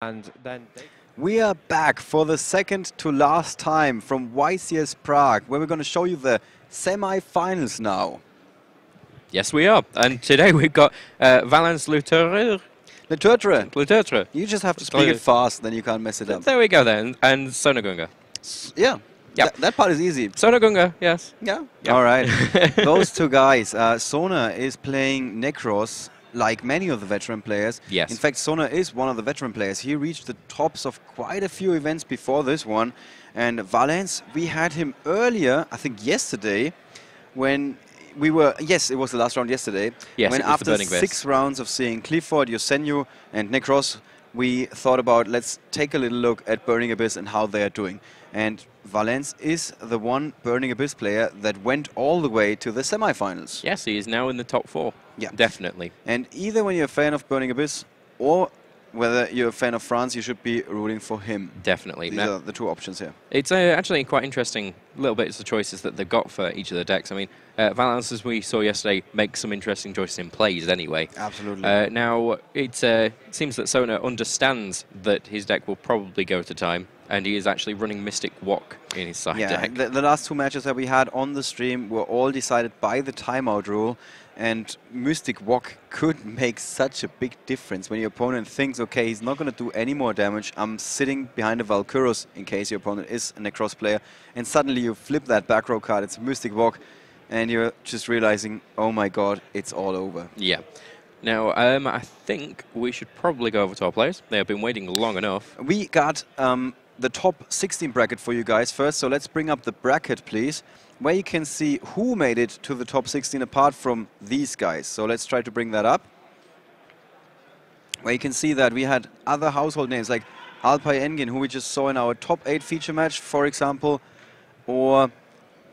And then we are back for the second to last time from YCS Prague, where we're going to show you the semi-finals now. yes, we are. And today we've got Valens Leteutre. Leteutre. You just have to speak it fast, then you can't mess it up. There we go then. And Güngör. Yeah. Yep. That part is easy. Güngör, yes. Yeah. Yep. All right. Those two guys. Sona is playing Nekroz, like many of the veteran players. Yes. In fact, Sona is one of the veteran players. He reached the tops of quite a few events before this one. And Valens, we had him earlier, I think yesterday, when we were... Yes, it was the last round yesterday. Yes, when it was after the Burning 6 rounds of seeing Clifford, Yosenyu and Nekroz, we thought about, let's take a little look at Burning Abyss and how they are doing. And Valens is the one Burning Abyss player that went all the way to the semi-finals. Yes, he is now in the top 4. Yeah. Definitely. And either when you're a fan of Burning Abyss or whether you're a fan of France, you should be rooting for him. Definitely. These are the two options here. It's actually quite interesting little bits of choices that they've got for each of the decks. I mean, Valens, as we saw yesterday, makes some interesting choices in plays anyway. Absolutely. Now, it seems that Sona understands that his deck will probably go to time, and he is actually running Mystic Wok in his side deck. The last 2 matches that we had on the stream were all decided by the timeout rule, and Mystic Wok could make such a big difference when your opponent thinks, okay, he's not going to do any more damage, I'm sitting behind a Valkyros in case your opponent is a Nekroz player, and suddenly you flip that back row card, it's a Mystic Wok, and you're just realizing, oh my god, it's all over. Yeah. Now, I think we should probably go over to our players. They have been waiting long enough. We got the top 16 bracket for you guys first, so let's bring up the bracket, please, where you can see who made it to the top 16 apart from these guys. So let's try to bring that up. Where you can see that we had other household names like Alpay Engin, who we just saw in our top 8 feature match, for example, or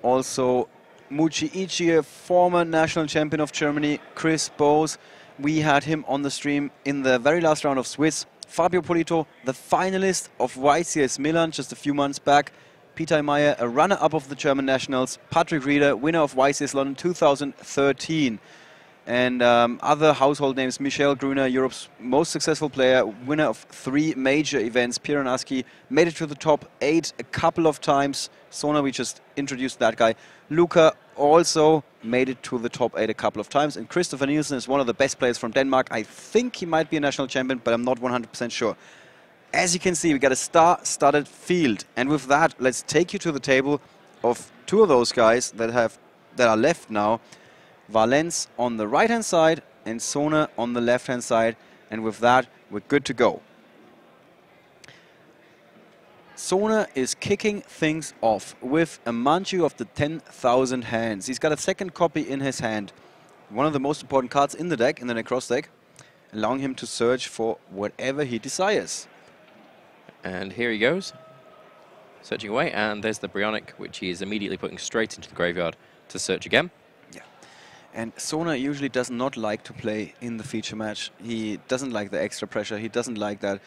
also Muchi Ichie, former national champion of Germany, Chris Bose. We had him on the stream in the very last round of Swiss. Fabio Polito, the finalist of YCS Milan just a few months back. Peter Meyer, a runner-up of the German Nationals. Patrick Reeder, winner of YCS London 2013. And other household names, Michel Gruner, Europe's most successful player, winner of 3 major events. Piranowski made it to the top 8 a couple of times. Sona, we just introduced that guy. Luca also made it to the top 8 a couple of times. And Christopher Nielsen is one of the best players from Denmark. I think he might be a national champion, but I'm not 100% sure. As you can see, we got a star-studded field. And with that, let's take you to the table of 2 of those guys that are left now. Valens on the right-hand side and Sona on the left-hand side. And with that, we're good to go. Sona is kicking things off with a Manchu of the 10,000 hands. He's got a second copy in his hand. One of the most important cards in the deck, in the Nekroz deck, allowing him to search for whatever he desires. And here he goes, searching away, and there's the Bryonic, which he is immediately putting straight into the graveyard to search again. Yeah, and Sona usually does not like to play in the feature match. He doesn't like the extra pressure. He doesn't like that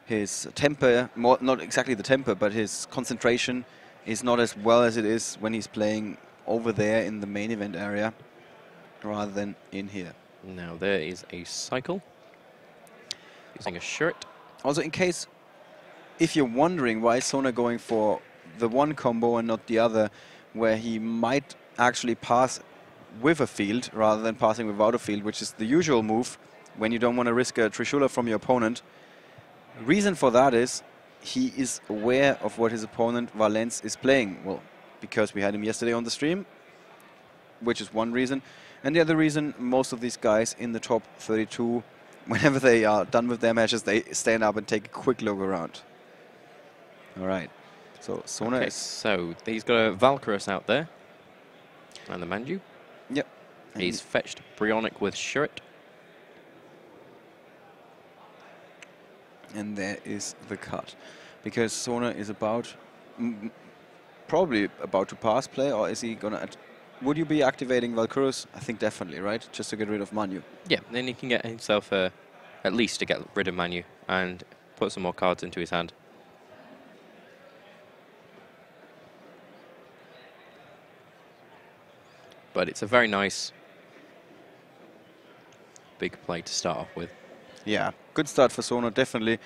his temper, not exactly the temper, but his concentration is not as well as it is when he's playing over there in the main event area rather than in here. Now there is a cycle using a shirt. Also, in case, if you're wondering why is Sona going for the one combo and not the other, where he might actually pass with a field rather than passing without a field, which is the usual move when you don't want to risk a Trishula from your opponent. Reason for that is he is aware of what his opponent Valens is playing. Well, because we had him yesterday on the stream, which is one reason. And the other reason, most of these guys in the top 32, whenever they are done with their matches, they stand up and take a quick look around. All right. So Sona is... So he's got a Valkyros out there. And the Manju. Yep. He's fetched Bryonic with shirt. And there is the cut. Because Sona is about... probably about to pass play, or is he going to... Would you be activating Valkyros? I think definitely, right? Just to get rid of Manu. Yeah, then he can get himself at least to get rid of Manu and put some more cards into his hand. But it's a very nice big play to start off with. Yeah, good start for Sona, definitely.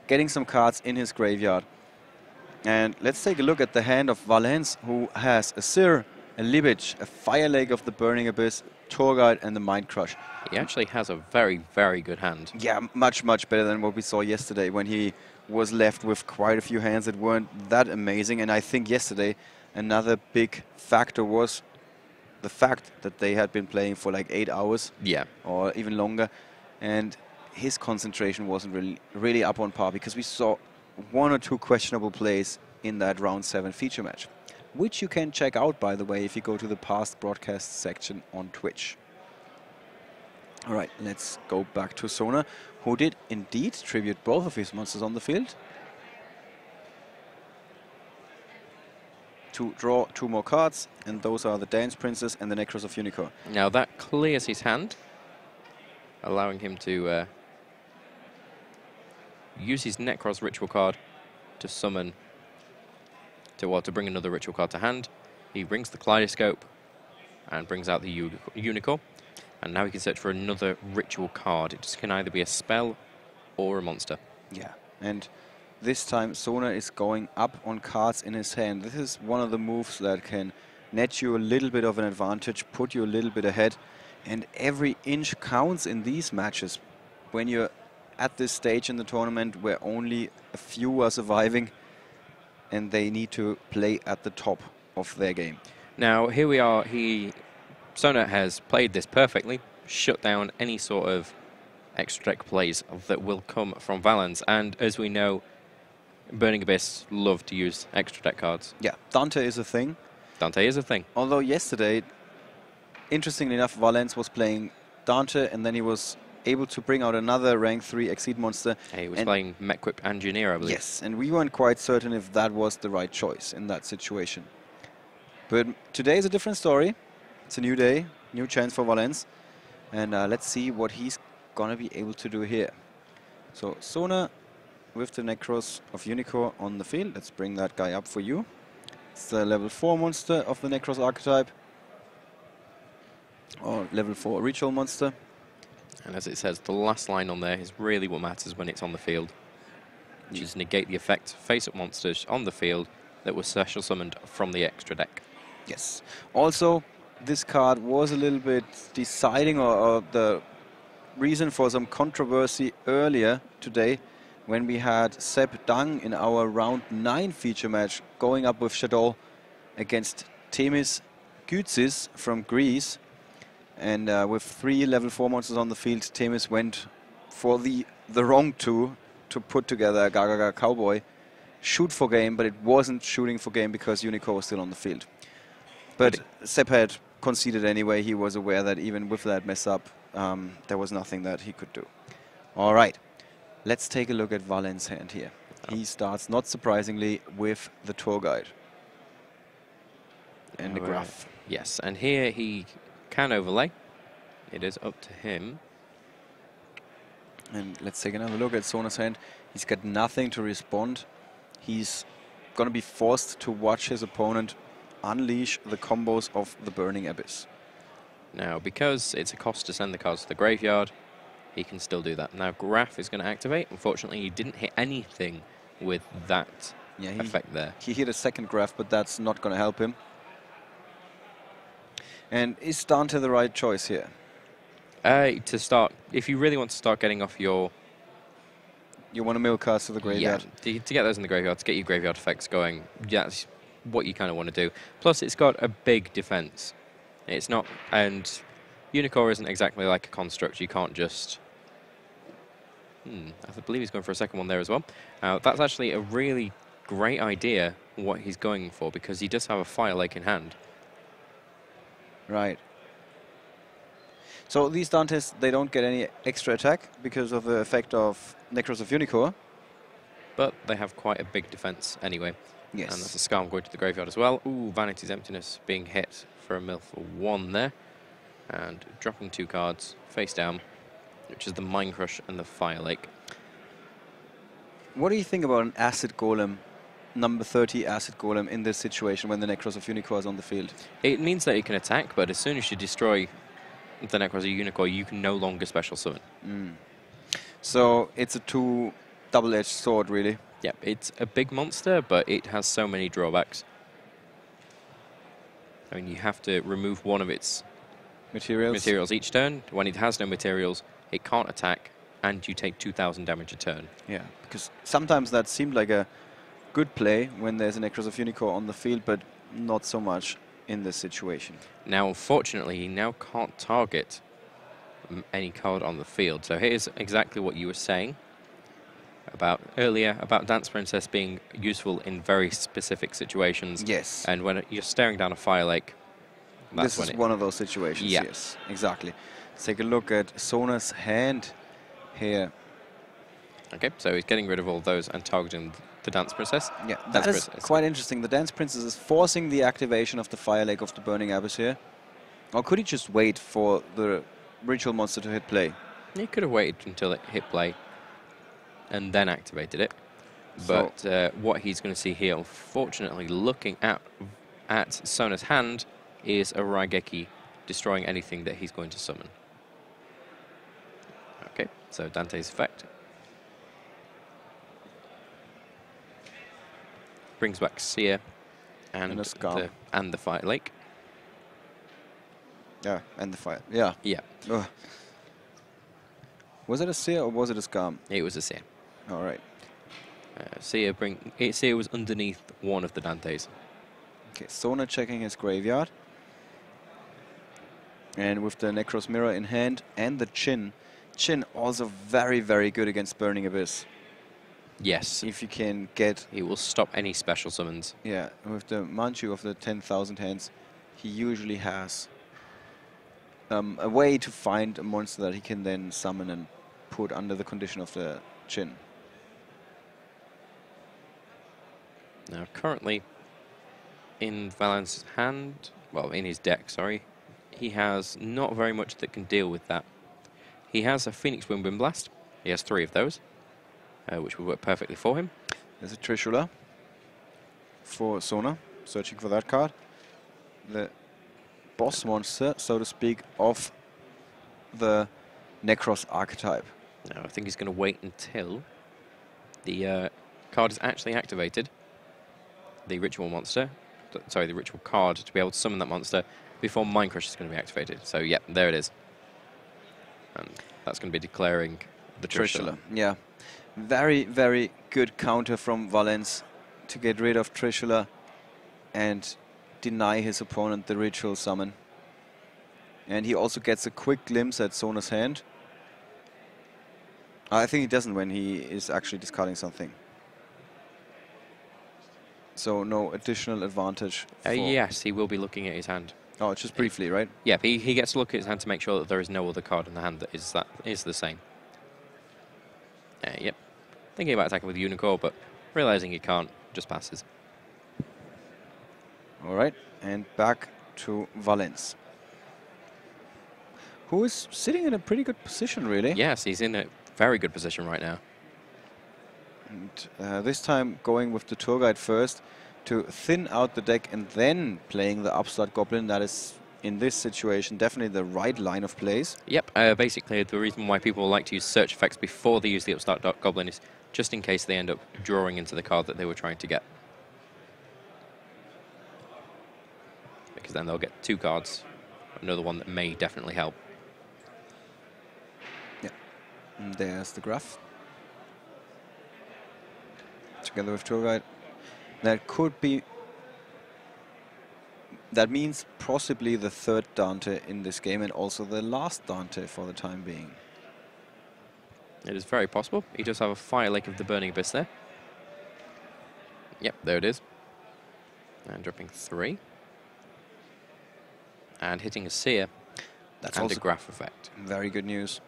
getting some cards in his graveyard. And let's take a look at the hand of Valens, who has a Seer, a Libic, a Fire Lake of the Burning Abyss, Tour Guide, and the Mind Crush. He actually has a very, very good hand. Yeah, much, much better than what we saw yesterday when he was left with quite a few hands that weren't that amazing. And I think yesterday another big factor was the fact that they had been playing for like 8 hours. Yeah. Or even longer. And his concentration wasn't really up on par, because we saw 1 or 2 questionable plays in that round 7 feature match, which you can check out, by the way, if you go to the past broadcast section on Twitch. All right, let's go back to Sona, who did indeed tribute both of his monsters on the field to draw 2 more cards, and those are the Dance Princess and the Nekroz of Güngör. Now that clears his hand, allowing him to use his Nekroz ritual card to summon, to bring another ritual card to hand. He brings the Kaleidoscope and brings out the Unicorn. And now he can search for another ritual card. It just can either be a spell or a monster. Yeah, and this time Sona is going up on cards in his hand. This is one of the moves that can net you a little bit of an advantage, put you a little bit ahead. And every inch counts in these matches. When you're at this stage in the tournament where only a few are surviving and they need to play at the top of their game. Now, here we are. Sona has played this perfectly, shut down any sort of extra deck plays that will come from Valens. And as we know, Burning Abyss love to use extra deck cards. Yeah, Dante is a thing. Dante is a thing. Although yesterday, interestingly enough, Valens was playing Dante, and then he was able to bring out another rank 3 Exceed monster. He was playing Mechwhip Engineer, I believe. Yes, and we weren't quite certain if that was the right choice in that situation. But today is a different story. It's a new day, new chance for Valens. And let's see what he's going to be able to do here. So Sona with the Nekroz of Güngör on the field. Let's bring that guy up for you. It's the level 4 monster of the Nekroz archetype. Or level 4 ritual monster. And as it says, the last line on there is really what matters when it's on the field. Which is negate the effect face-up monsters on the field that were special summoned from the extra deck. Yes. Also, this card was a little bit deciding or the reason for some controversy earlier today when we had Seb Dang in our round 9 feature match going up with Shadow against Temis Gützis from Greece. And with 3 level 4 monsters on the field, Temis went for the wrong 2 to put together a Gagaga Cowboy. Shoot for game, but it wasn't shooting for game because Güngör was still on the field. But Seb had conceded anyway. He was aware that even with that mess up, there was nothing that he could do. All right, let's take a look at Valens' hand here. He starts, not surprisingly, with the Tour Guide and the graph. Yes, and here he can overlay. It is up to him. And let's take another look at Sona's hand. He's got nothing to respond. He's going to be forced to watch his opponent unleash the combos of the Burning Abyss. Now, because it's a cost to send the cards to the graveyard, he can still do that. Now, Graph is going to activate. Unfortunately, he didn't hit anything with that effect there. He hit a second Graph, but that's not going to help him. And is Dante the right choice here? To start, if you really want to start getting off your... You want to mill cards to the graveyard? Yeah, to get those in the graveyard, to get your graveyard effects going, that's what you kind of want to do. Plus, it's got a big defense. It's not... And Güngör isn't exactly like a construct. You can't just... I believe he's going for a second one there as well. That's actually a really great idea, what he's going for, because he does have a Fire Lake in hand. Right. So these Dantes, they don't get any extra attack because of the effect of Nekroz of Güngör. But they have quite a big defense anyway. Yes. And that's a Scarm going to the graveyard as well. Ooh, Vanity's Emptiness being hit for a mill for 1 there. And dropping 2 cards face down, which is the Mind Crush and the Fire Lake. What do you think about an Acid Golem, number 30 Acid Golem in this situation when the Nekroz of Güngör is on the field? It means that it can attack, but as soon as you destroy the Nekroz of Güngör, you can no longer special summon. So it's a 2 double-edged sword, really. Yep, it's a big monster, but it has so many drawbacks. I mean, you have to remove one of its materials each turn. When it has no materials, it can't attack, and you take 2,000 damage a turn. Yeah, because sometimes that seemed like a good play when there's an Nekroz of Unicorn on the field, but not so much in this situation. Now, unfortunately, he now can't target any card on the field. So here's exactly what you were saying about earlier about Dance Princess being useful in very specific situations. Yes. And when you're staring down a fire lake, that's this is one of those situations. Yeah. Yes, exactly. Let's take a look at Sona's hand here. Okay, so he's getting rid of all those and targeting the Dance Princess. Yeah, that is quite interesting. The Dance Princess is forcing the activation of the Fire Lake of the Burning Abyss here. Or could he just wait for the Ritual Monster to hit play? He could have waited until it hit play and then activated it. But what he's going to see here, unfortunately, looking at Sona's hand, is a Raigeki destroying anything that he's going to summon. Okay, so Dante's effect. Brings back Seer and the Fire Lake. Yeah, and the fire. Yeah. Yeah. Ugh. Was it a Seer or was it a Scam? It was a Seer. All right. Seer was underneath one of the Dantes. Okay, Sona checking his graveyard. And with the Nekroz Mirror in hand and the Chin also very, very good against Burning Abyss. Yes. If you can get... He will stop any special summons. Yeah, with the Manchu of the 10,000 hands, he usually has a way to find a monster that he can then summon and put under the condition of the Chin. Now, currently, in Valens' hand, well, in his deck, sorry, he has not very much that can deal with that. He has a Phoenix Wind Blast. He has 3 of those, which will work perfectly for him. There's a Trishula for Sona, searching for that card. The boss monster, so to speak, of the Nekroz archetype. Now, I think he's going to wait until the card is actually activated, the ritual monster, sorry, the ritual card, to be able to summon that monster before Mind Crush is going to be activated. So, yeah, there it is. And that's going to be declaring the Trishula. Yeah. Very, very good counter from Valens to get rid of Trishula and deny his opponent the ritual summon. And he also gets a quick glimpse at Sona's hand. I think he doesn't when he is actually discarding something. So no additional advantage. Yes, he will be looking at his hand. Oh, just briefly, right? Yeah, he gets to look at his hand to make sure that there is no other card in the hand that is the same. Yep. Thinking about attacking with Unicorn, but realizing he can't, just passes. All right, and back to Valens, who is sitting in a pretty good position, really. Yes, he's in a very good position right now. And this time going with the tour guide first to thin out the deck and then playing the Upstart Goblin. That is, in this situation, definitely the right line of plays. Yep, basically the reason why people like to use search effects before they use the Upstart Goblin is just in case they end up drawing into the card that they were trying to get. Because then they'll get 2 cards, another one that may definitely help. Yeah, and there's the graph. Together with tour guide. That could be... That means possibly the 3rd Dante in this game and also the last Dante for the time being. It is very possible. He does have a Fire Lake of the Burning Abyss there. Yep, there it is. And dropping 3. And hitting a Seer. That's and also a Graph effect. Very good news.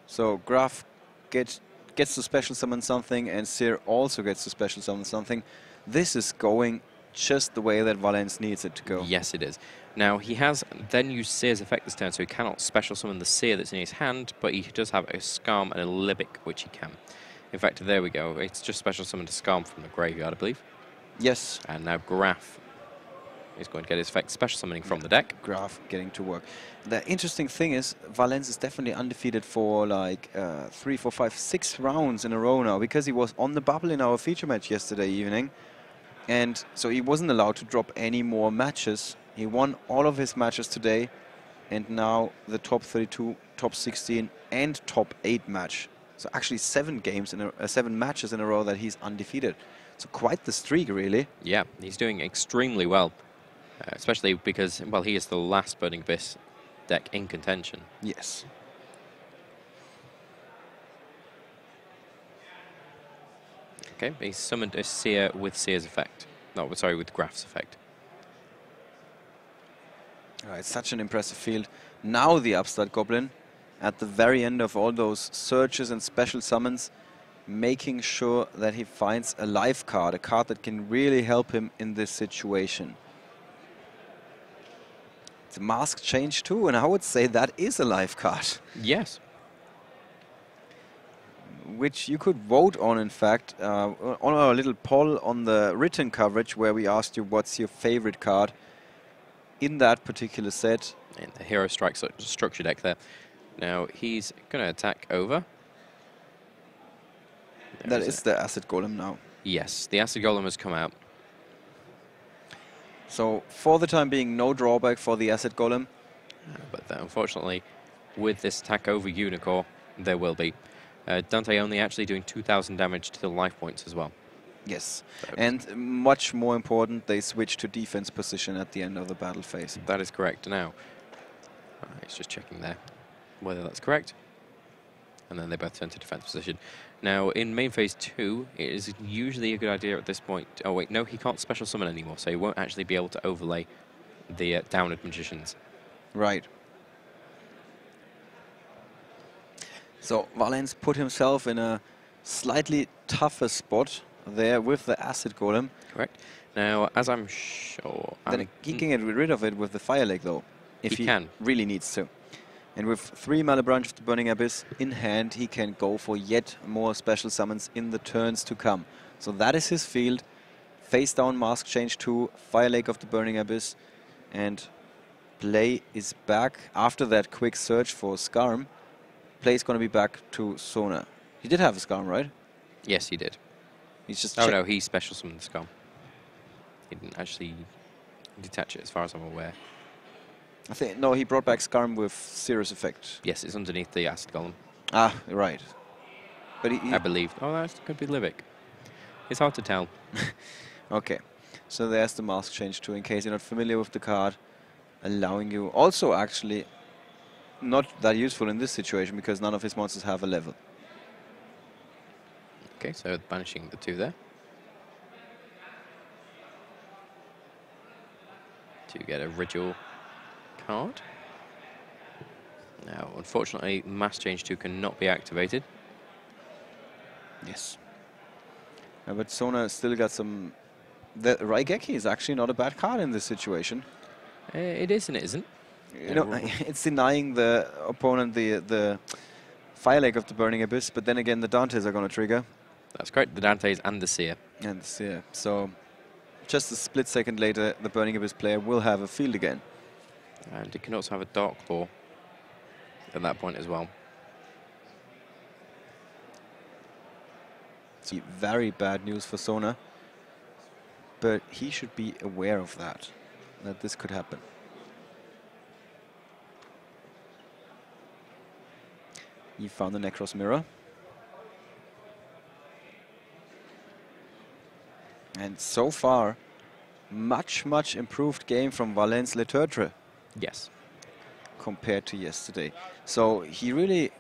So Graph gets to special summon something and Seer also gets to special summon something. This is going just the way that Valens needs it to go. Yes, it is. Now, he has then used Seer's effect this turn, so he cannot special summon the Seer that's in his hand, but he does have a Skarm and a Libic, which he can. In fact, there we go. It's just special summoned a Skarm from the graveyard, I believe. Yes. And now Graph He's going to get his effect special summoning from the deck. Graph getting to work. The interesting thing is, Valens is definitely undefeated for like 3, 4, 5, 6 rounds in a row now, because he was on the bubble in our feature match yesterday evening. And so he wasn't allowed to drop any more matches. He won all of his matches today. And now the top 32, top 16, and top 8 match. So actually 7 matches in a row that he's undefeated. So quite the streak, really. Yeah, he's doing extremely well, especially because, well, he is the last Burning Abyss deck in contention. Yes. Okay, he summoned a Seer with Seer's effect. No, sorry, with Graph's effect. It's such an impressive field. Now the Upstart Goblin, at the very end of all those searches and special summons, making sure that he finds a life card, a card that can really help him in this situation. It's a mask change too, and I would say that is a life card. Yes. Which you could vote on, in fact, on our little poll on the written coverage, where we asked you what's your favorite card in that particular set. In the Hero Strike structure deck there. Now he's going to attack over. That is the Acid Golem now. Yes, the Acid Golem has come out. So for the time being, no drawback for the Acid Golem. But unfortunately, with this attack over Unicorn, there will be. Dante only actually doing 2,000 damage to the life points as well. Yes, so and much more important, they switch to defense position at the end of the battle phase. That is correct. Now, it's just checking there whether that's correct. And then they both turn to defense position. Now, in main phase 2, it is usually a good idea at this point. Oh, wait, no, he can't special summon anymore, so he won't actually be able to overlay the Downed Magicians. Right. So, Valens put himself in a slightly tougher spot there with the Acid Golem. Correct. Now, as I'm sure... Then he can get rid of it with the Fire Lake, though, if he really needs to. And with 3 Mana Branch of the Burning Abyss in hand, he can go for yet more special summons in the turns to come. So that is his field. Face down Mask Change 2, Fire Lake of the Burning Abyss, and play is back. After that quick search for Skarm, play is going to be back to Sona. He did have a Skarm, right? Yes, he did. He's just no, he special summoned the Skarm. He didn't actually detach it, as far as I'm aware. I think, no, he brought back Skarm with Series effect. Yes, it's underneath the Acid Golem. Ah, right. But I believe. Oh, that could be Livik. It's hard to tell. Okay, so there's the Mask Change 2, in case you're not familiar with the card, allowing you also actually not that useful in this situation because none of his monsters have a level. Okay, so banishing the 2 there. To get a Ritual card. Now, unfortunately, Mass Change 2 cannot be activated. Yes. But Sona still got some... The Raigeki is actually not a bad card in this situation. It is and it isn't. You know, it's denying the opponent the Fire Lake of the Burning Abyss, but then again, the Dantes are going to trigger. That's correct, the Dantes and the Seer. And the Seer. So, just a split second later, the Burning Abyss player will have a field again. And it can also have a Dark Claw at that point as well. It's very bad news for Sona, but he should be aware of that this could happen. He found the Nekroz Mirror. And so far, much improved game from Valens Leteutre. Yes. Compared to yesterday. So he really...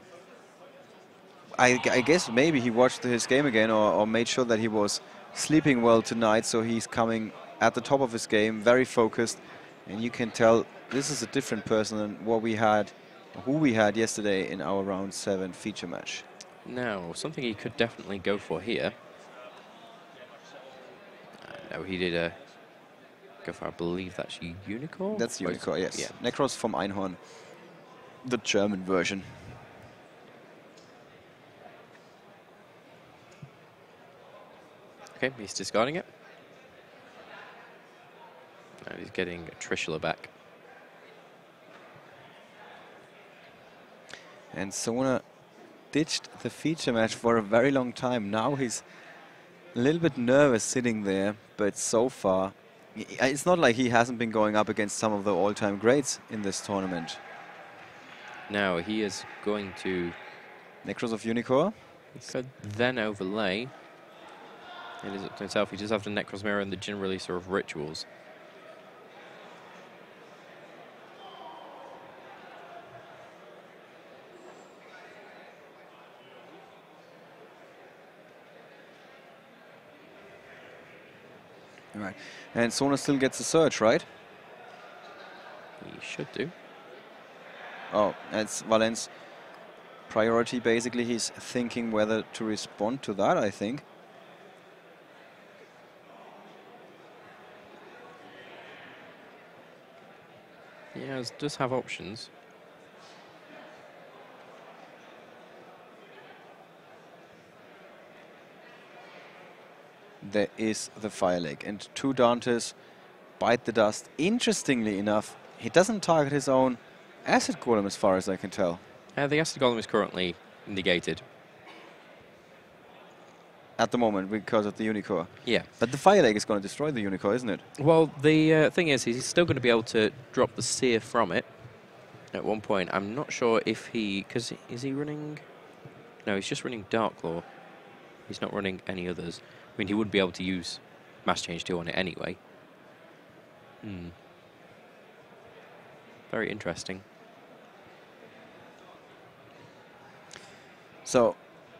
I guess maybe he watched his game again or made sure that he was sleeping well tonight, so he's coming at the top of his game, very focused, and you can tell this is a different person than who we had yesterday in our round 7 feature match. Now, something he could definitely go for here. No, he did go for, I believe that's Unicorn? That's Unicorn, yes. Yeah. Nekroz from Einhorn, the German version. Okay, he's discarding it. he's getting Trishula back. And Sona ditched the feature match for a very long time. Now he's a little bit nervous sitting there, but so far, it's not like he hasn't been going up against some of the all-time greats in this tournament. Now he is going to... Nekroz of Unicorn. He could then overlay. It is up to himself. He does have the Nekroz Mirror and the Jin Releaser of Rituals. Right. And Sona still gets a surge, right? He should do. Oh, that's Valens' priority. Basically, he's thinking whether to respond to that, I think. Yeah, it does have options. There is the Fire Lake, and two Dantes bite the dust. Interestingly enough, he doesn't target his own Acid Golem as far as I can tell. The Acid Golem is currently negated. At the moment, because of the Unicorn. Yeah. But the Fire Lake is going to destroy the Unicorn, isn't it? Well, the thing is, he's still going to be able to drop the Seer from it at one point. I'm not sure if he... Because is he running... No, he's just running Dark Claw. He's not running any others. I mean, he would be able to use Mass Change 2 on it anyway. Very interesting. So,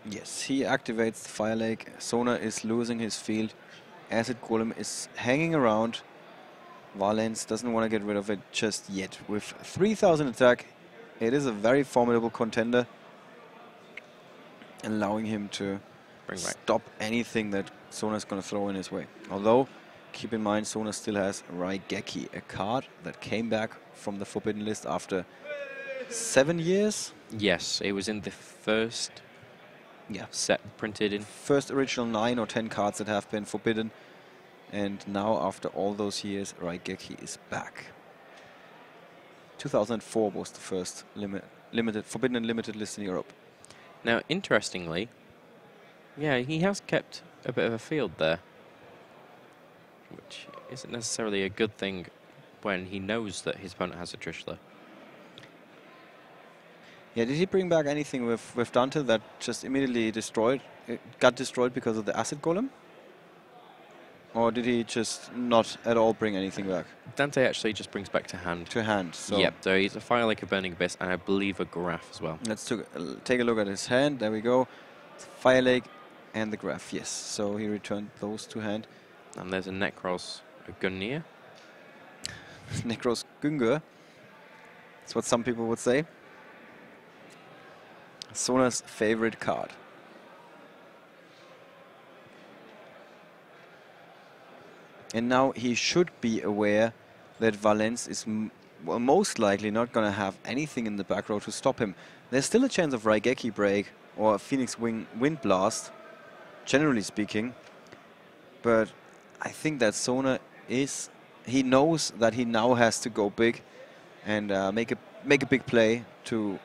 yes, he activates the Fire Lake. Sona is losing his field. Acid Golem is hanging around. Valens doesn't want to get rid of it just yet. With 3000 attack, it is a very formidable contender, allowing him to stop anything that Sona is going to throw in his way. Although, keep in mind, Sona still has Raigeki, a card that came back from the Forbidden List after 7 years. Yes, it was in the first set printed in. First original 9 or 10 cards that have been forbidden. And now, after all those years, Raigeki is back. 2004 was the first forbidden and limited list in Europe. Now, interestingly, yeah, he has kept a bit of a field there, which isn't necessarily a good thing when he knows that his opponent has a Trishula. Yeah, did he bring back anything with Dante that just immediately got destroyed because of the Acid Golem? Or did he just not at all bring anything back? Dante actually just brings back to hand. To hand, so... Yep, so he's a Fire Lake, a Burning Abyss, and I believe a Graph as well. Let's take a look at his hand. There we go. Fire Lake and the Graph, yes. So he returned those to hand. And there's a Nekroz, a Güngör. Nekroz Güngör. That's what some people would say. Sona's favorite card. And now he should be aware that Valens is most likely not going to have anything in the back row to stop him. There's still a chance of Raigeki break or Phoenix Wind Blast, generally speaking. But I think that Sona is... He knows that he now has to go big and make a big play to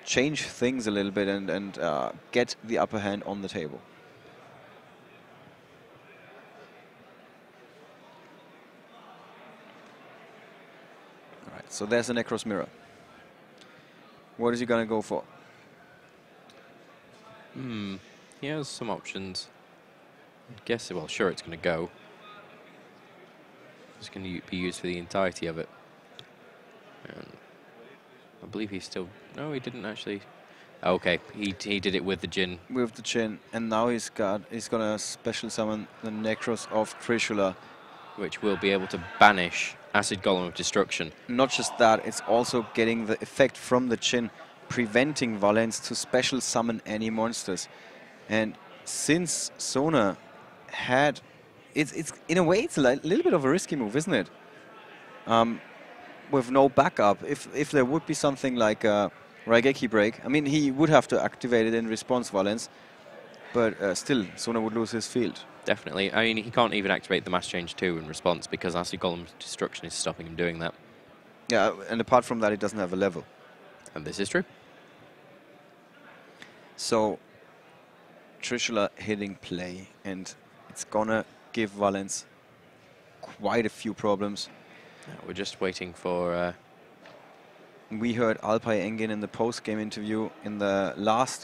change things a little bit and get the upper hand on the table. All right, so there's a Nekroz Mirror. What is he going to go for? He has some options. I guess, well, sure, it's going to go. It's going to be used for the entirety of it. And I believe he's still... No, he didn't actually... Okay, he did it with the Jin. With the Jin, and now he's going to special summon the Nekroz of Trishula. Which will be able to banish Acid Golem of Destruction. Not just that, it's also getting the effect from the Jin, preventing Valens to special summon any monsters. And since Sona had... It's in a way, it's a little bit of a risky move, isn't it? With no backup. If there would be something like a Raigeki break, I mean, he would have to activate it in response, Valens. But still, Sona would lose his field. Definitely. I mean, he can't even activate the Mass Change 2 in response because Acid Golem's destruction is stopping him doing that. Yeah, and apart from that, he doesn't have a level. And this is true. So, Trishula hitting play, and it's gonna give Valens quite a few problems. Yeah, we're just waiting for... We heard Alpay Engin in the post-game interview in the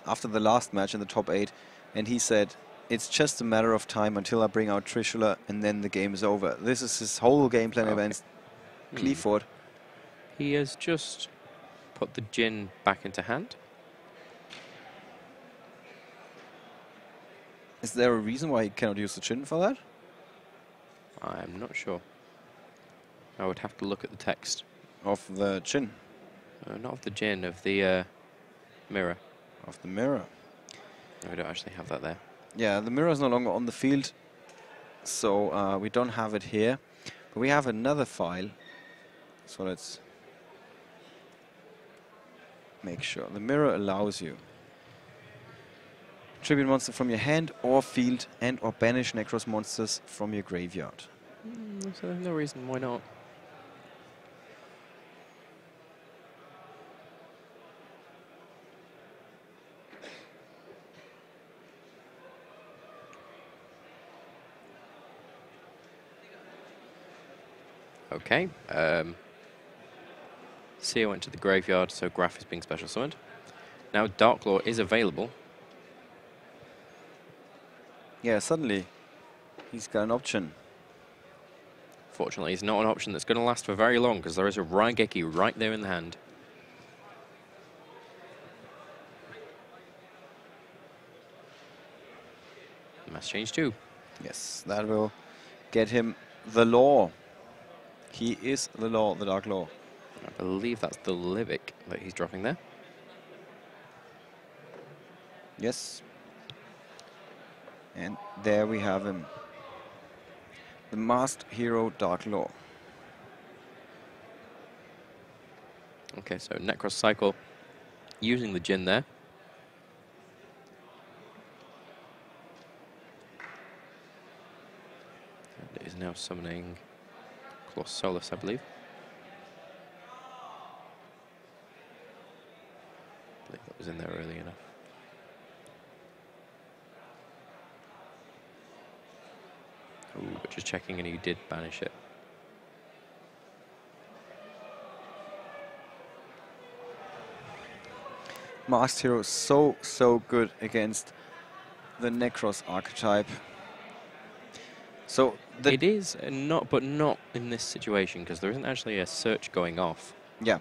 after the last match in the top 8, and he said, it's just a matter of time until I bring out Trishula, and then the game is over. This is his whole game plan against Clifford. He has just put the Jin back into hand. Is there a reason why he cannot use the Jin for that? I'm not sure. I would have to look at the text. Of the Jin? Not of the Jin, of the mirror. Of the mirror. No, we don't actually have that there. Yeah, the mirror is no longer on the field, so we don't have it here. But we have another file, so let's make sure. The mirror allows you tribute monster from your hand or field and or banish Nekroz monsters from your graveyard. So there's no reason why not. Okay. Seer went to the graveyard, so Graf is being special summoned. Now Darklaw is available. Yeah, suddenly he's got an option. Fortunately, it's not an option that's going to last for very long because there is a Raigeki right there in the hand. Mass Change 2. Yes, that will get him the law. He is the law, the Dark Law. I believe that's the Livic that he's dropping there. Yes. And there we have him. The masked hero, Dark Law. Okay, so Nekroz cycle using the Jin there. And it is now summoning Claus Solus, I believe. I believe that was in there early enough. Ooh, but just checking, and he did banish it. Masked hero so good against the Nekroz archetype. So It is not, but not in this situation because there isn't actually a search going off. yeah.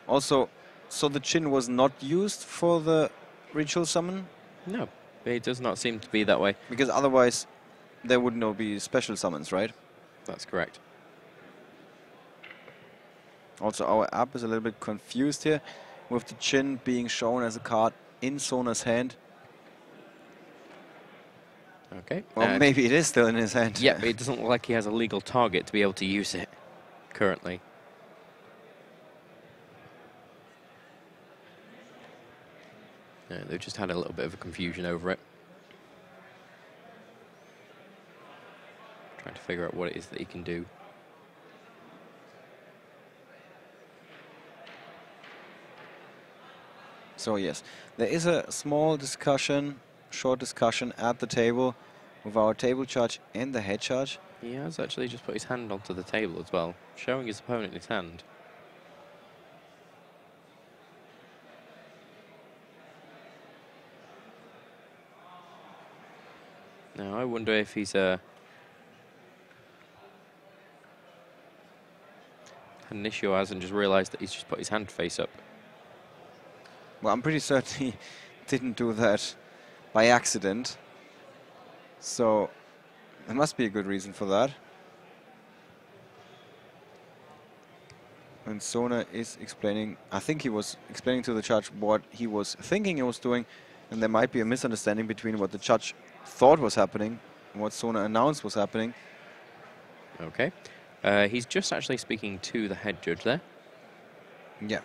Also, so the Jin was not used for the ritual summon No, it does not seem to be that way. because otherwise there would not be special summons, right? That's correct. Also, our app is a little bit confused here with the Jin being shown as a card in Sona's hand. Okay. Well, maybe it is still in his hand. Yeah, but it doesn't look like he has a legal target to be able to use it currently. Yeah, they've just had a little bit of a confusion over it. Trying to figure out what it is that he can do. So yes, there is a small discussion, short discussion at the table with our table judge and the head judge. He has actually just put his hand onto the table as well, showing his opponent his hand. Now, I wonder if he's had an issue hasn't just realised that he's just put his hand face up. Well, I'm pretty certain he didn't do that by accident. So there must be a good reason for that. And Sona is explaining, I think he was explaining to the judge what he was thinking he was doing, and there might be a misunderstanding between what the judge thought was happening and what Sona announced was happening. Okay. He's just actually speaking to the head judge there. Yeah.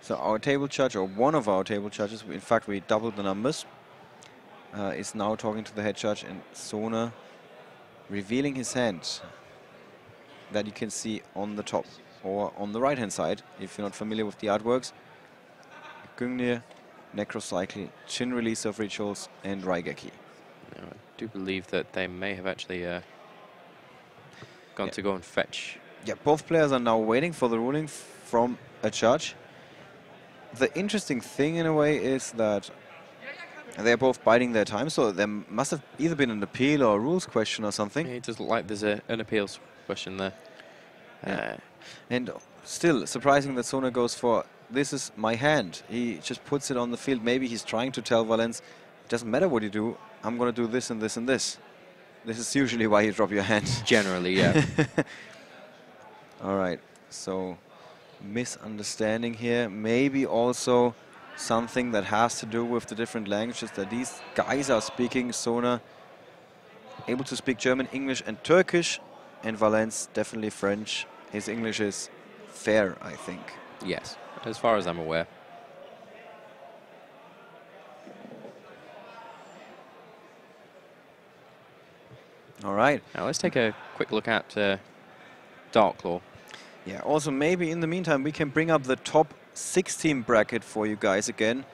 So our table judge, or one of our table judges, in fact we doubled the numbers, is now talking to the head judge, and Sona revealing his hand that you can see on the top or on the right hand side if you're not familiar with the artworks. Güngör, Nekroz cycle, chin release of rituals, and Raigeki. Now, I do believe that they may have actually gone to go and fetch. Yeah, both players are now waiting for the ruling from a judge. The interesting thing in a way is that they're both biding their time, so there must have either been an appeal or a rules question or something. It does look like there's an appeals question there. Yeah. And still, surprising that Sona goes for, this is my hand. He just puts it on the field. Maybe he's trying to tell Valens, it doesn't matter what you do, I'm going to do this and this and this. This is usually why you drop your hand. Generally, yeah. All right, so misunderstanding here. Maybe also something that has to do with the different languages that these guys are speaking. Sona able to speak German, English and Turkish, and Valens definitely French. His English is fair, I think. Yes, as far as I'm aware. All right. Now let's take a quick look at Darklaw. Yeah, also maybe in the meantime we can bring up the top 16 bracket for you guys again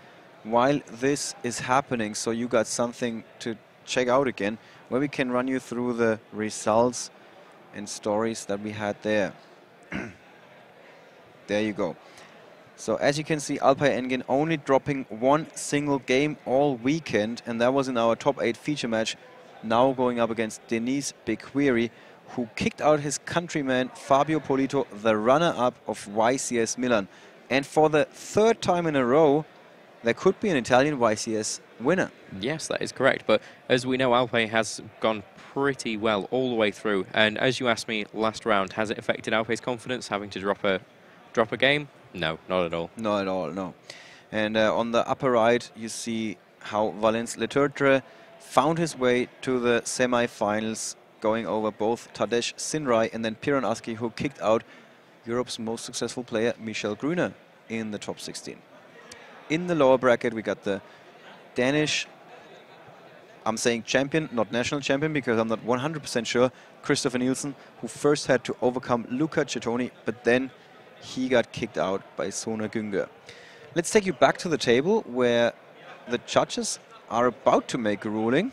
while this is happening, so you got something to check out again, where we can run you through the results and stories that we had there. There you go. So as you can see, Alpay Engin only dropping one single game all weekend, and that was in our top 8 feature match, now going up against Denise Bequiri, who kicked out his countryman Fabio Polito, the runner-up of YCS Milan. And for the third time in a row, there could be an Italian YCS winner. Yes, that is correct. But as we know, Alpay has gone pretty well all the way through. And as you asked me last round, has it affected Alpay's confidence having to drop a game? No, not at all. Not at all, no. And on the upper right, you see how Valens Leteutre found his way to the semi-finals, going over both Tadej Sinrai and then Piran Aski, who kicked out Europe's most successful player, Michel Gruner, in the top 16. In the lower bracket, we got the Danish, I'm saying champion, not national champion, because I'm not 100% sure, Christopher Nielsen, who first had to overcome Luca Cettoni, but then he got kicked out by Sona Güngör. Let's take you back to the table where the judges are about to make a ruling.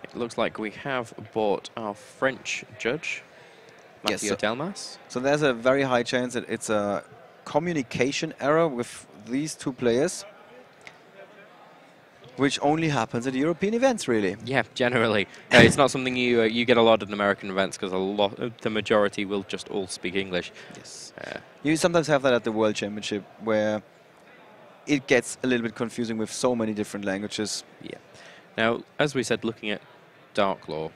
It looks like we have bought our French judge, Mathieu Yes, Delmas. so there's a very high chance that it's a communication error with these two players, which only happens at European events, really. Yeah, generally. It's not something you get a lot at American events, because the majority will just all speak English. Yes. You sometimes have that at the World Championship, where it gets a little bit confusing with so many different languages. Yeah. Now, as we said, looking at Darklaw,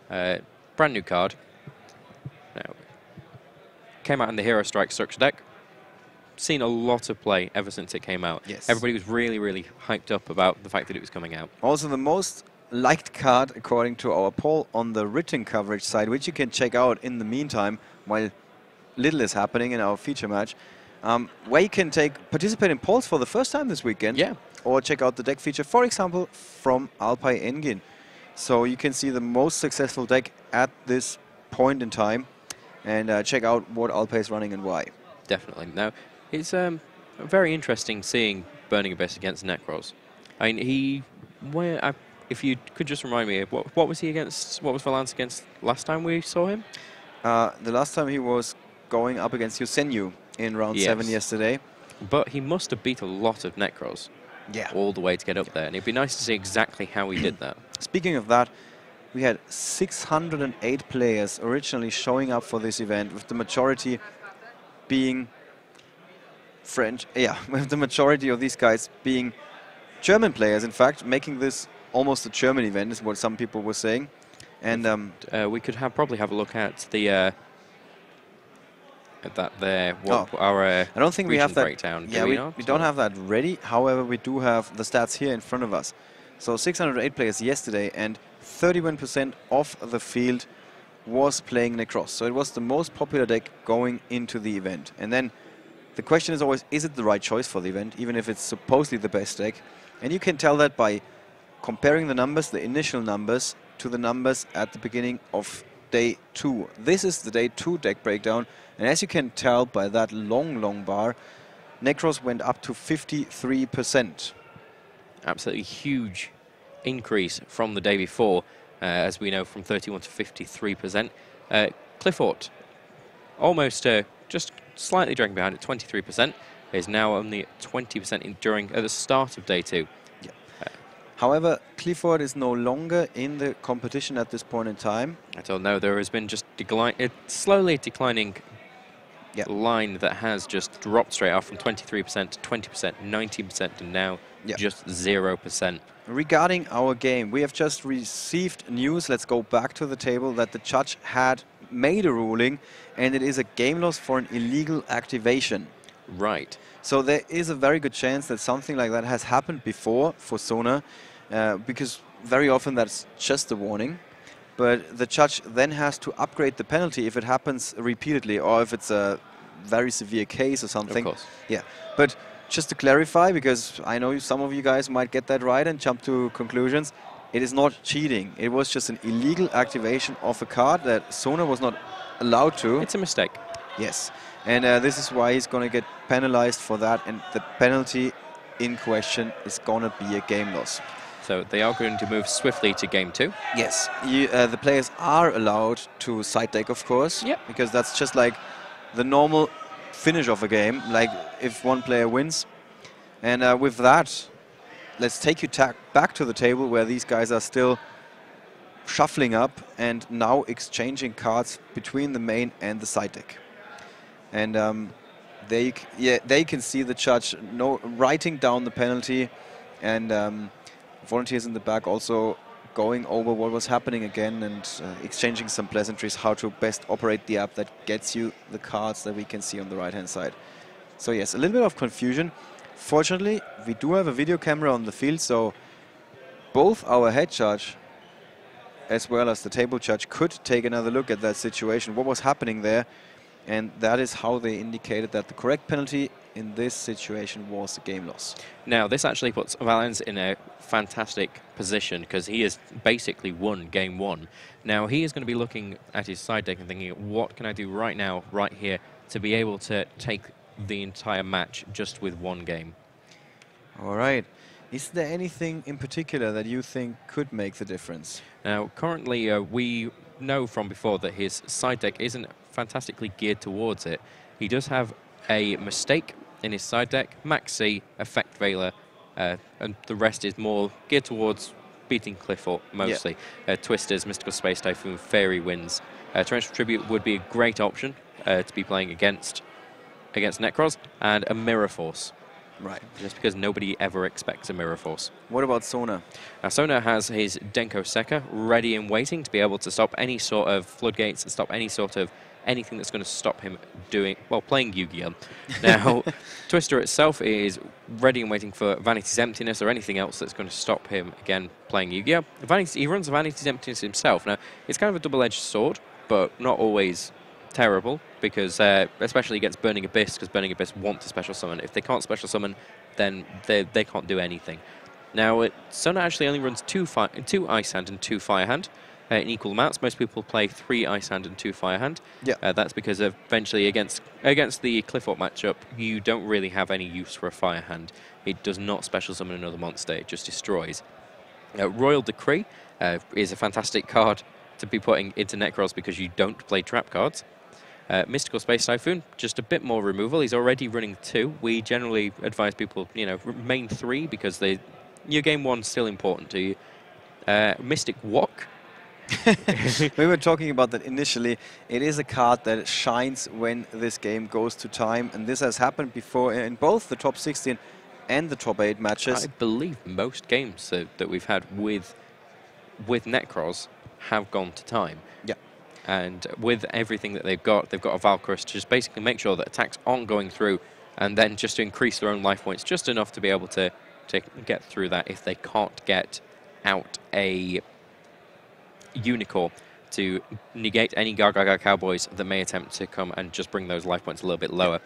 brand new card. Now, came out in the Hero Strike structure deck. Seen a lot of play ever since it came out. Yes. Everybody was really, really hyped up about the fact that it was coming out. Also the most liked card, according to our poll, on the written coverage side, which you can check out in the meantime while little is happening in our feature match, where you can participate in polls for the first time this weekend. Yeah. Or check out the deck feature, for example, from Alpay Engin. So you can see the most successful deck at this point in time and check out what Alpay is running and why. Definitely. Now, it's very interesting seeing Burning Abyss against Nekroz. I mean, if you could just remind me, what was he against? What was Valens against last time we saw him? The last time he was going up against Yusenyu in round 7 yesterday. But he must have beat a lot of Nekroz. Yeah. All the way to get up there. And it'd be nice to see exactly how he did that. Speaking of that, we had 608 players originally showing up for this event, with the majority being French. Yeah, with the majority of these guys being German players, in fact, making this almost a German event, is what some people were saying. And we could probably have a look at the that there. Our I don't think we have that breakdown. Yeah, we don't have that ready. However, we do have the stats here in front of us. So 608 players yesterday, and 31% of the field was playing Nekroz. So it was the most popular deck going into the event. And then the question is always, is it the right choice for the event, even if it's supposedly the best deck? And you can tell that by comparing the numbers, the initial numbers, to the numbers at the beginning of day 2. This is the day 2 deck breakdown. And as you can tell by that long bar, Nekroz went up to 53%. Absolutely huge increase from the day before, as we know, from 31 to 53%. Clifford, almost just slightly dragging behind at 23%, is now only at 20% at the start of day 2. Yeah. However, Clifford is no longer in the competition at this point in time. I don't know, there has been just slowly declining line that has just dropped straight off from 23% to 20%, 19%, and now just 0%. Regarding our game, we have just received news, let's go back to the table, that the judge had made a ruling, and it is a game loss for an illegal activation. Right. So there is a very good chance that something like that has happened before for Sona, because very often that's just a warning. But the judge then has to upgrade the penalty if it happens repeatedly, or if it's a very severe case or something. Of course. Yeah. But just to clarify, because I know some of you guys might get that right and jump to conclusions, it is not cheating. It was just an illegal activation of a card that Sona was not allowed to. It's a mistake. Yes. And this is why he's going to get penalized for that. And the penalty in question is going to be a game loss. So they are going to move swiftly to game 2. Yes. The players are allowed to side deck, of course. Yep. Because that's just like the normal finish of a game, like if one player wins. And with that, let's take you back to the table where these guys are still shuffling up and now exchanging cards between the main and the side deck. And they can see the judge writing down the penalty, and volunteers in the back also going over what was happening again and exchanging some pleasantries, how to best operate the app that gets you the cards that we can see on the right-hand side. So yes, a little bit of confusion. Fortunately, we do have a video camera on the field, so both our head judge as well as the table judge could take another look at that situation, what was happening there, and that is how they indicated that the correct penalty in this situation was a game loss. Now, this actually puts Valens in a fantastic position because he has basically won game 1. Now, he is going to be looking at his side deck and thinking, what can I do right now, right here, to be able to take the entire match just with one game? All right. Is there anything in particular that you think could make the difference? Now, currently, we know from before that his side deck isn't fantastically geared towards it. He does have a mistake in his side deck, Max C, Effect Veiler, and the rest is more geared towards beating Clifford mostly. Yeah. Twisters, Mystical Space Typhoon, Fairy Winds. Torrential Tribute would be a great option to be playing against Nekroz, and a Mirror Force. Right. Just because nobody ever expects a Mirror Force. What about Sona? Sona has his Denko Sekka ready and waiting to be able to stop any sort of floodgates and stop any sort of anything that's going to stop him playing Yu-Gi-Oh! Now, Twister itself is ready and waiting for Vanity's Emptiness or anything else that's going to stop him, again, playing Yu-Gi-Oh! He runs Vanity's Emptiness himself. Now, it's kind of a double-edged sword, but not always terrible, because especially against Burning Abyss, because Burning Abyss want to special summon. If they can't special summon, then they can't do anything. Now, Sona actually only runs 2 Ice Hand and 2 Fire Hand. In equal amounts. Most people play 3 Ice Hand and 2 Fire Hand. Yeah. That's because eventually against the Clifford matchup, you don't really have any use for a Fire Hand. It does not special summon another monster, it just destroys. Royal Decree is a fantastic card to be putting into Nekroz because you don't play trap cards. Mystical Space Typhoon, just a bit more removal. He's already running 2. We generally advise people, main 3 because your game 1's still important to you. Mystic Walk. We were talking about that initially. It is a card that shines when this game goes to time, and this has happened before in both the top 16 and the top 8 matches. I believe most games that we've had with Nekroz have gone to time. Yeah. And with everything that they've got a Valkyrus to just basically make sure that attacks aren't going through, and then just to increase their own life points just enough to be able to get through that if they can't get out a Unicorn to negate any Gaga Cowboys that may attempt to come and just bring those life points a little bit lower.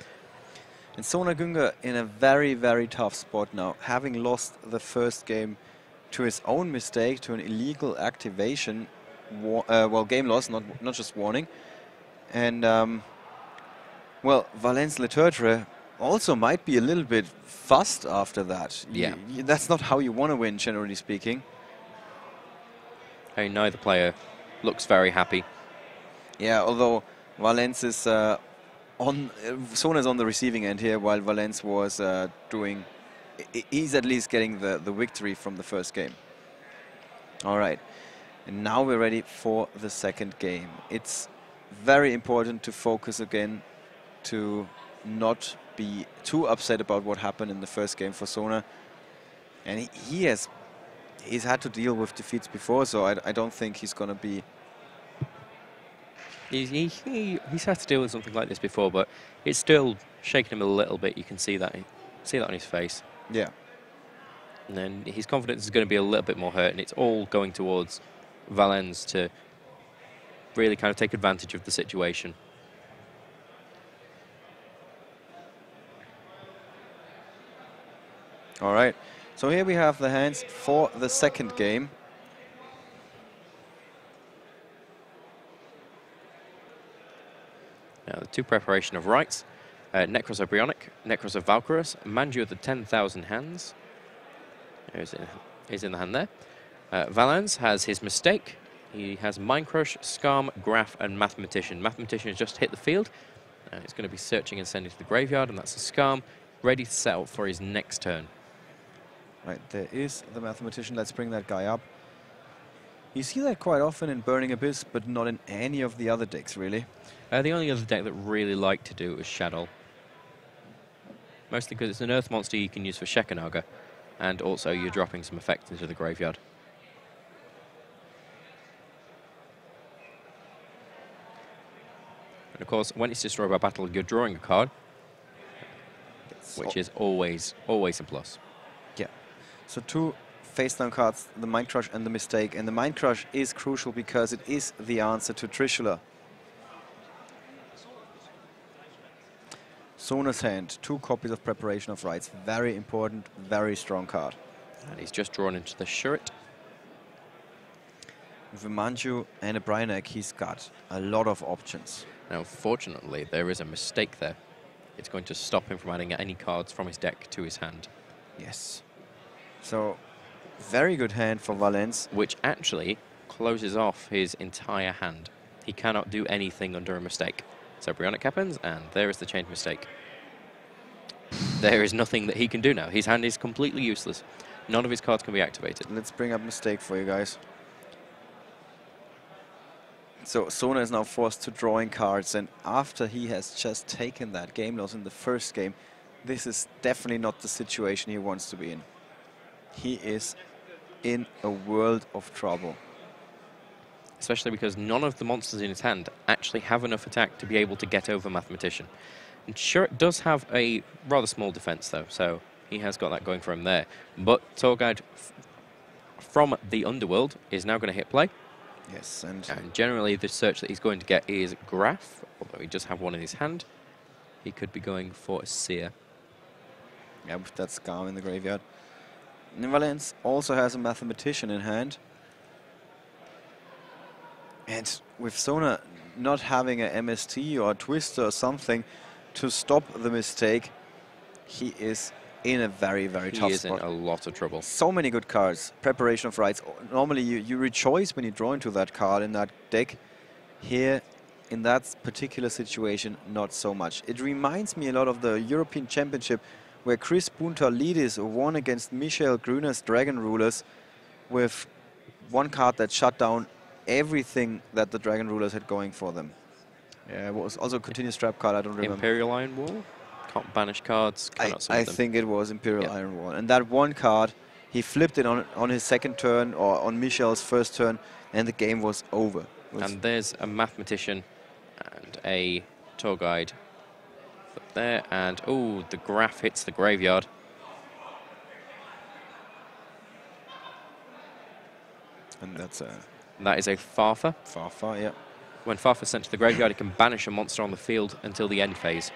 And Sona Güngör in a very, very tough spot now, having lost the first game to his own mistake, to an illegal activation, well, game loss, not just warning. And, well, Valens Leteutre also might be a little bit fussed after that. Yeah. That's not how you want to win, generally speaking. I mean, neither player looks very happy. Yeah, although Valens is Sona's on the receiving end here, while Valens was he's at least getting the victory from the first game. All right, and now we're ready for the second game. It's very important to focus again, to not be too upset about what happened in the first game for Sona. And he's had to deal with defeats before, so I don't think he's going to be... He's had to deal with something like this before, but it's still shaking him a little bit. You can see that on his face. Yeah. And then his confidence is going to be a little bit more hurt, and it's all going towards Valens to really kind of take advantage of the situation. All right. So here we have the hands for the second game. Now, the two preparation of rights, Nekroz Embryonic, Nekroz of Valkyros, Manju of the 10,000 hands. Is in the hand there. Valens has his mistake. He has Mind Crush, Scam, Graph, and Mathematician. Mathematician has just hit the field. He's going to be searching and sending to the graveyard, and that's a Scam, ready to set up for his next turn. Right, there is the Mathematician. Let's bring that guy up. You see that quite often in Burning Abyss, but not in any of the other decks, really. The only other deck that really like to do is Shadow. Mostly because it's an Earth monster you can use for Shekanaga, and also you're dropping some effects into the graveyard. And of course, when it's destroyed by battle, you're drawing a card, which is always a plus. Yeah. So two face-down cards, the Mind Crush and the Mistake. And the Mind Crush is crucial because it is the answer to Trishula. Sona's hand, 2 copies of Preparation of Rights. Very important, very strong card. And he's just drawn into the Shurit. With a Manju and a Brainek, he's got a lot of options. Now, fortunately, there is a mistake there. It's going to stop him from adding any cards from his deck to his hand. Yes. So, very good hand for Valens. Which actually closes off his entire hand. He cannot do anything under a mistake. So Embryonic happens, and there is the chained mistake. There is nothing that he can do now. His hand is completely useless. None of his cards can be activated. Let's bring up Mistake for you guys. So Sona is now forced to drawing cards, and after he has just taken that game loss in the first game, this is definitely not the situation he wants to be in. He is in a world of trouble. Especially because none of the monsters in his hand actually have enough attack to be able to get over Mathematician. And sure, it does have a rather small defense, though, so he has got that going for him there. But Tour Guide from the Underworld is now going to hit play. Yes, and generally the search that he's going to get is Graph, although he does have one in his hand. He could be going for a Seer. Yeah, with that Scam in the graveyard. And Valens also has a Mathematician in hand. And with Sona not having a MST or a Twister or something to stop the mistake, he is in a very, very tough spot. He is in a lot of trouble. So many good cards. Preparation of Rights. Normally you rejoice when you draw into that card in that deck. Here, in that particular situation, not so much. It reminds me a lot of the European Championship where Chris Buntalidis won against Michael Gruner's Dragon Rulers with one card that shut down everything that the Dragon Rulers had going for them. Yeah, it was also a continuous trap card, I don't remember. Imperial Iron Wall? Can't banish cards, cannot summon them. I think it was Imperial Iron Wall. And that one card, he flipped it on his second turn or on Michel's first turn, and the game was over. And there's a Mathematician and a Tour Guide up there, and oh, the Graph hits the graveyard. And that is a Farfa. Farfa, yeah. When Farfa is sent to the graveyard, it can banish a monster on the field until the end phase.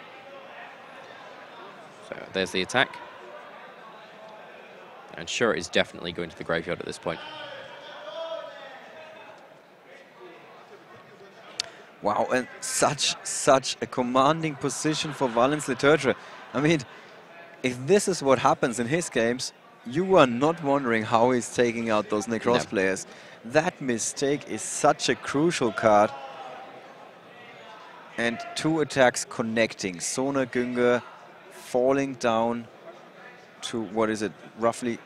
There's the attack. And sure, it is definitely going to the graveyard at this point. Wow, and such a commanding position for Valens Leteutre. I mean, if this is what happens in his games, you are not wondering how he's taking out those Nekroz players. That mistake is such a crucial card. And 2 attacks connecting. Sona Güngör falling down to, what is it, roughly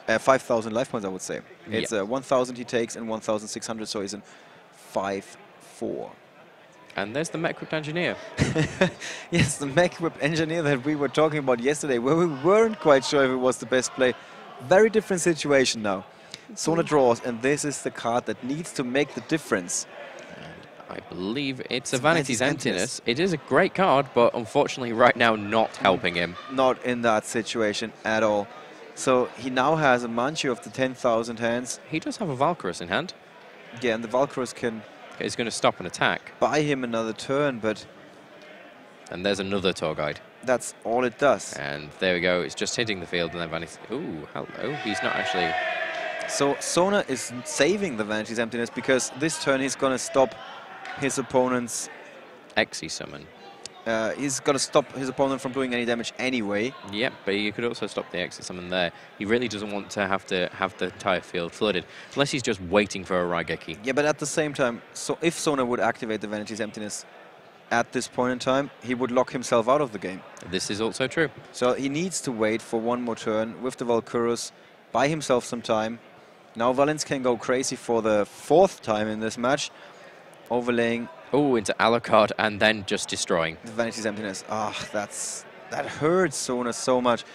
5,000 life points, I would say. It's 1,000 he takes and 1,600, so he's in 5-4. And there's the mech-equipped engineer. Yes, the mech-equipped engineer that we were talking about yesterday, where we weren't quite sure if it was the best play. Very different situation now. Sona draws, and this is the card that needs to make the difference. I believe it's a Vanity's Emptiness. It is a great card, but unfortunately right now not helping him. Not in that situation at all. So he now has a Manchu of the 10,000 hands. He does have a Valkyros in hand. Yeah, and the Valkyros can... It's going to stop an attack. Buy him another turn, but... And there's another tour guide. That's all it does. And there we go. It's just hitting the field, and then Vanity... Ooh, hello. He's not actually... So Sona is saving the Vanity's Emptiness, because this turn he's going to stop his opponent's Exy summon. He's got to stop his opponent from doing any damage anyway. Yep, but you could also stop the Exy summon there. He really doesn't want to have the entire field flooded, unless he's just waiting for a Raigeki. Yeah, but at the same time, so if Sona would activate the Vanity's Emptiness at this point in time, he would lock himself out of the game. This is also true. So he needs to wait for one more turn with the Valkyros, buy himself some time. Now Valens can go crazy for the 4th time in this match. Overlaying. Oh, into Alucard and then just destroying. The Vanity's Emptiness. Ah, that hurts Sona so much.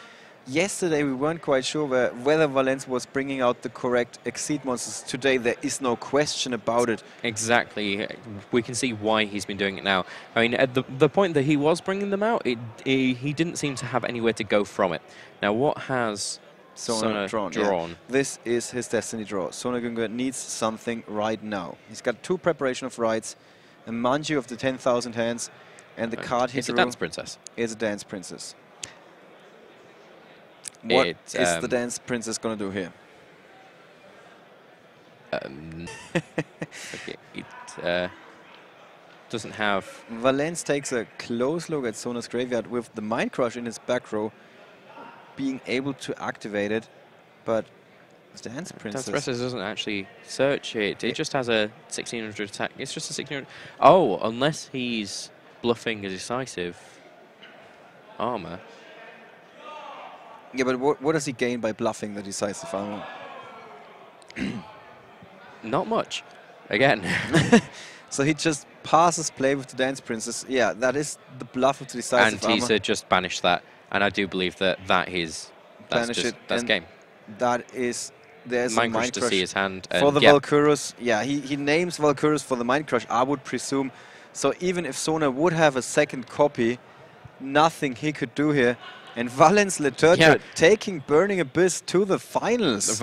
Yesterday we weren't quite sure whether Valens was bringing out the correct Exceed monsters. Today there is no question about it. Exactly. We can see why he's been doing it now. I mean, at the point that he was bringing them out, he didn't seem to have anywhere to go from it. Now, what has Sona drawn? Yeah. This is his destiny draw. Sona Güngör needs something right now. He's got 2 preparation of rights, a Manju of the 10,000 hands, and the card he drew... It's a Dance Princess. Is a Dance Princess. What is the Dance Princess going to do here? Okay, it doesn't have... Valens takes a close look at Sona's graveyard with the Mind Crush in his back row, being able to activate it, but Dance Princess... Dance Princess doesn't actually search it. It just has a 1600 attack. It's just a 1600... Oh, unless he's bluffing a decisive armor. Yeah, but what does he gain by bluffing the decisive armor? Not much. Again. So he just passes play with the Dance Princess. Yeah, that is the bluff of the decisive armor. And he's just banished that. And I do believe that that's game. That is... There's Mind a Mind Crush to Crush see his hand. for the Valkyros. Yeah, he names Valkyros for the Mind Crush, I would presume. So even if Sona would have a second copy, nothing he could do here. And Valens Leteutre taking Burning Abyss to the finals.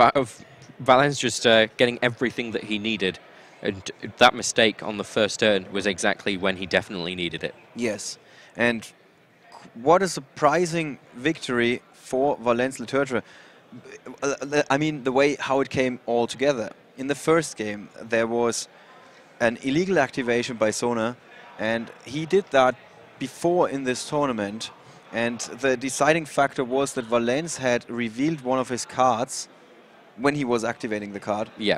Valens just getting everything that he needed. And that mistake on the first turn was exactly when he definitely needed it. Yes. And what a surprising victory for Valens Leteutre. I mean, the way how it came all together. In the first game, there was an illegal activation by Sona, and he did that before in this tournament. And the deciding factor was that Valens had revealed one of his cards when he was activating the card. Yeah.